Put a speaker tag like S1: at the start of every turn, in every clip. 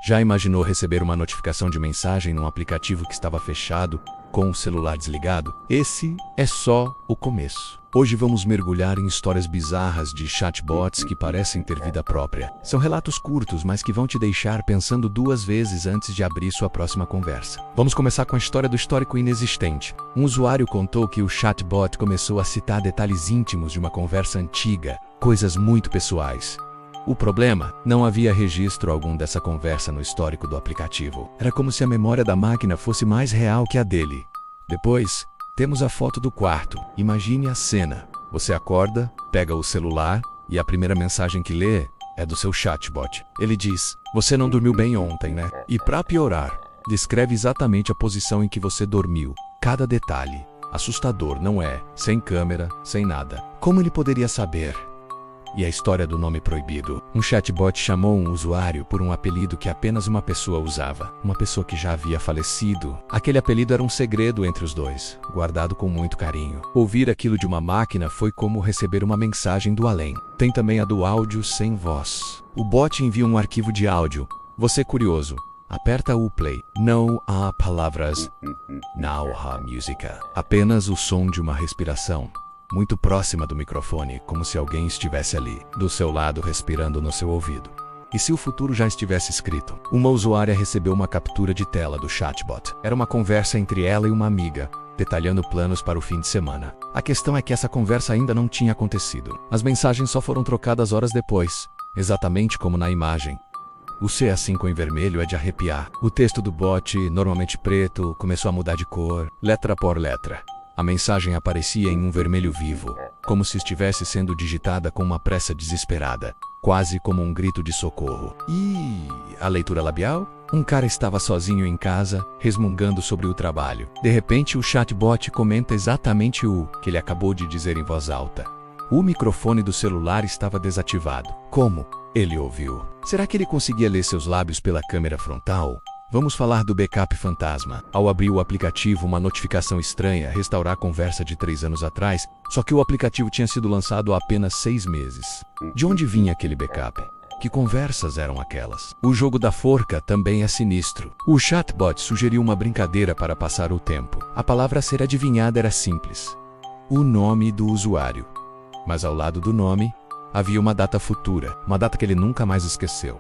S1: Já imaginou receber uma notificação de mensagem num aplicativo que estava fechado, com o celular desligado? Esse é só o começo. Hoje vamos mergulhar em histórias bizarras de chatbots que parecem ter vida própria. São relatos curtos, mas que vão te deixar pensando duas vezes antes de abrir sua próxima conversa. Vamos começar com a história do histórico inexistente. Um usuário contou que o chatbot começou a citar detalhes íntimos de uma conversa antiga, coisas muito pessoais. O problema? Não havia registro algum dessa conversa no histórico do aplicativo. Era como se a memória da máquina fosse mais real que a dele. Depois, temos a foto do quarto. Imagine a cena. Você acorda, pega o celular e a primeira mensagem que lê é do seu chatbot. Ele diz: "Você não dormiu bem ontem, né?" E para piorar, descreve exatamente a posição em que você dormiu. Cada detalhe. Assustador, não é? Sem câmera, sem nada. Como ele poderia saber? E a história do nome proibido. Um chatbot chamou um usuário por um apelido que apenas uma pessoa usava. Uma pessoa que já havia falecido. Aquele apelido era um segredo entre os dois, guardado com muito carinho. Ouvir aquilo de uma máquina foi como receber uma mensagem do além. Tem também a do áudio sem voz. O bot envia um arquivo de áudio. Você curioso, aperta o play. Não há palavras. Não há música. Apenas o som de uma respiração. Muito próxima do microfone, como se alguém estivesse ali, do seu lado, respirando no seu ouvido. E se o futuro já estivesse escrito? Uma usuária recebeu uma captura de tela do chatbot. Era uma conversa entre ela e uma amiga, detalhando planos para o fim de semana. A questão é que essa conversa ainda não tinha acontecido. As mensagens só foram trocadas horas depois, exatamente como na imagem. O C5 em vermelho é de arrepiar. O texto do bot, normalmente preto, começou a mudar de cor, letra por letra. A mensagem aparecia em um vermelho vivo, como se estivesse sendo digitada com uma pressa desesperada, quase como um grito de socorro. E a leitura labial? Um cara estava sozinho em casa, resmungando sobre o trabalho. De repente, o chatbot comenta exatamente o que ele acabou de dizer em voz alta. O microfone do celular estava desativado. Como? Ele ouviu. Será que ele conseguia ler seus lábios pela câmera frontal? Vamos falar do backup fantasma. Ao abrir o aplicativo, uma notificação estranha, restaurar a conversa de 3 anos atrás, só que o aplicativo tinha sido lançado há apenas 6 meses. De onde vinha aquele backup? Que conversas eram aquelas? O jogo da forca também é sinistro. O chatbot sugeriu uma brincadeira para passar o tempo. A palavra a ser adivinhada era simples: o nome do usuário. Mas ao lado do nome, havia uma data futura, uma data que ele nunca mais esqueceu.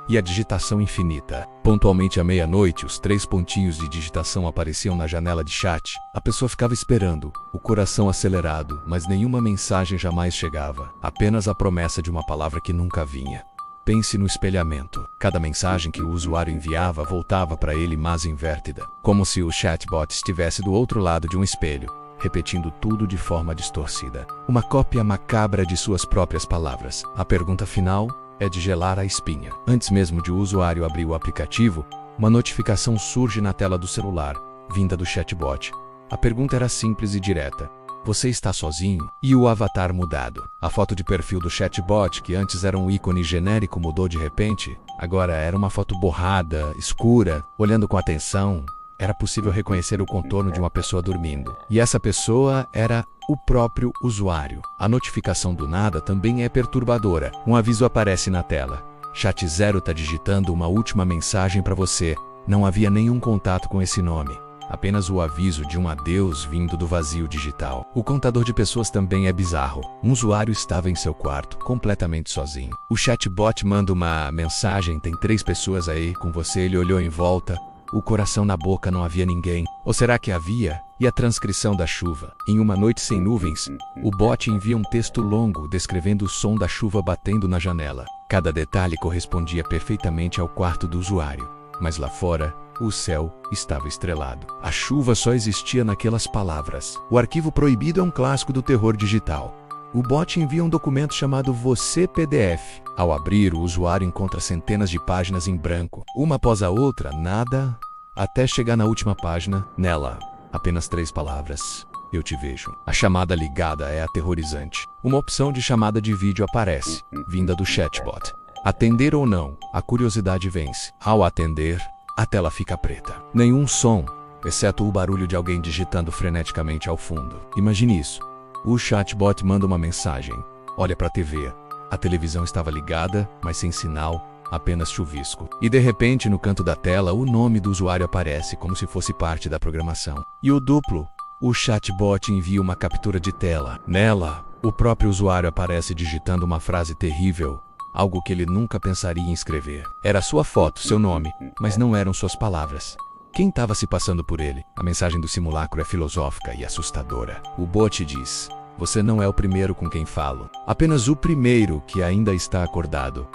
S1: E a digitação infinita. Pontualmente à meia-noite, os 3 pontinhos de digitação apareciam na janela de chat. A pessoa ficava esperando, o coração acelerado, mas nenhuma mensagem jamais chegava. Apenas a promessa de uma palavra que nunca vinha. Pense no espelhamento. Cada mensagem que o usuário enviava voltava para ele mas invértida. Como se o chatbot estivesse do outro lado de um espelho, repetindo tudo de forma distorcida. Uma cópia macabra de suas próprias palavras. A pergunta final é de gelar a espinha. Antes mesmo de o usuário abrir o aplicativo, uma notificação surge na tela do celular, vinda do chatbot. A pergunta era simples e direta: você está sozinho? E o avatar mudado. A foto de perfil do chatbot, que antes era um ícone genérico, mudou de repente. Agora era uma foto borrada, escura, olhando com atenção. Era possível reconhecer o contorno de uma pessoa dormindo. E essa pessoa era o próprio usuário. A notificação do nada também é perturbadora. Um aviso aparece na tela. Chat 0 tá digitando uma última mensagem para você. Não havia nenhum contato com esse nome. Apenas o aviso de um adeus vindo do vazio digital. O contador de pessoas também é bizarro. Um usuário estava em seu quarto, completamente sozinho. O chatbot manda uma mensagem: tem 3 pessoas aí com você. Ele olhou em volta. O coração na boca, não havia ninguém. Ou será que havia? E a transcrição da chuva? Em uma noite sem nuvens, o bot envia um texto longo descrevendo o som da chuva batendo na janela. Cada detalhe correspondia perfeitamente ao quarto do usuário. Mas lá fora, o céu estava estrelado. A chuva só existia naquelas palavras. O arquivo proibido é um clássico do terror digital. O bot envia um documento chamado Você PDF. Ao abrir, o usuário encontra centenas de páginas em branco, uma após a outra, nada, até chegar na última página. Nela, apenas 3 palavras: eu te vejo. A chamada ligada é aterrorizante. Uma opção de chamada de vídeo aparece, vinda do chatbot. Atender ou não, a curiosidade vence. Ao atender, a tela fica preta. Nenhum som, exceto o barulho de alguém digitando freneticamente ao fundo. Imagine isso. O chatbot manda uma mensagem. Olha para a TV. A televisão estava ligada, mas sem sinal. apenas chuvisco. E de repente, no canto da tela, o nome do usuário aparece como se fosse parte da programação. E o duplo, o chatbot envia uma captura de tela. Nela, o próprio usuário aparece digitando uma frase terrível, algo que ele nunca pensaria em escrever. Era sua foto, seu nome, mas não eram suas palavras. Quem estava se passando por ele? A mensagem do simulacro é filosófica e assustadora. O bot diz: você não é o primeiro com quem falo, apenas o primeiro que ainda está acordado.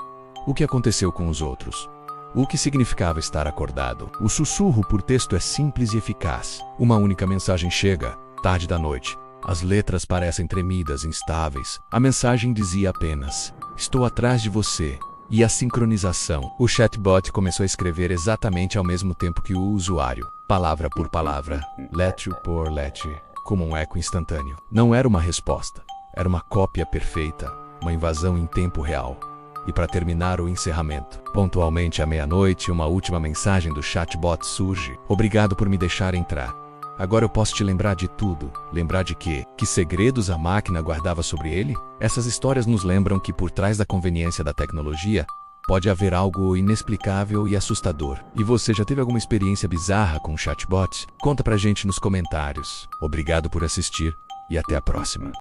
S1: O que aconteceu com os outros? O que significava estar acordado? O sussurro por texto é simples e eficaz. Uma única mensagem chega, tarde da noite. As letras parecem tremidas, instáveis. A mensagem dizia apenas: estou atrás de você. E a sincronização. O chatbot começou a escrever exatamente ao mesmo tempo que o usuário, palavra por palavra, letra por letra, como um eco instantâneo. Não era uma resposta, era uma cópia perfeita, uma invasão em tempo real. E para terminar o encerramento, pontualmente à meia-noite, uma última mensagem do chatbot surge: obrigado por me deixar entrar. Agora eu posso te lembrar de tudo. Lembrar de quê? Que segredos a máquina guardava sobre ele? Essas histórias nos lembram que por trás da conveniência da tecnologia, pode haver algo inexplicável e assustador. E você já teve alguma experiência bizarra com chatbots? Conta pra gente nos comentários. Obrigado por assistir e até a próxima.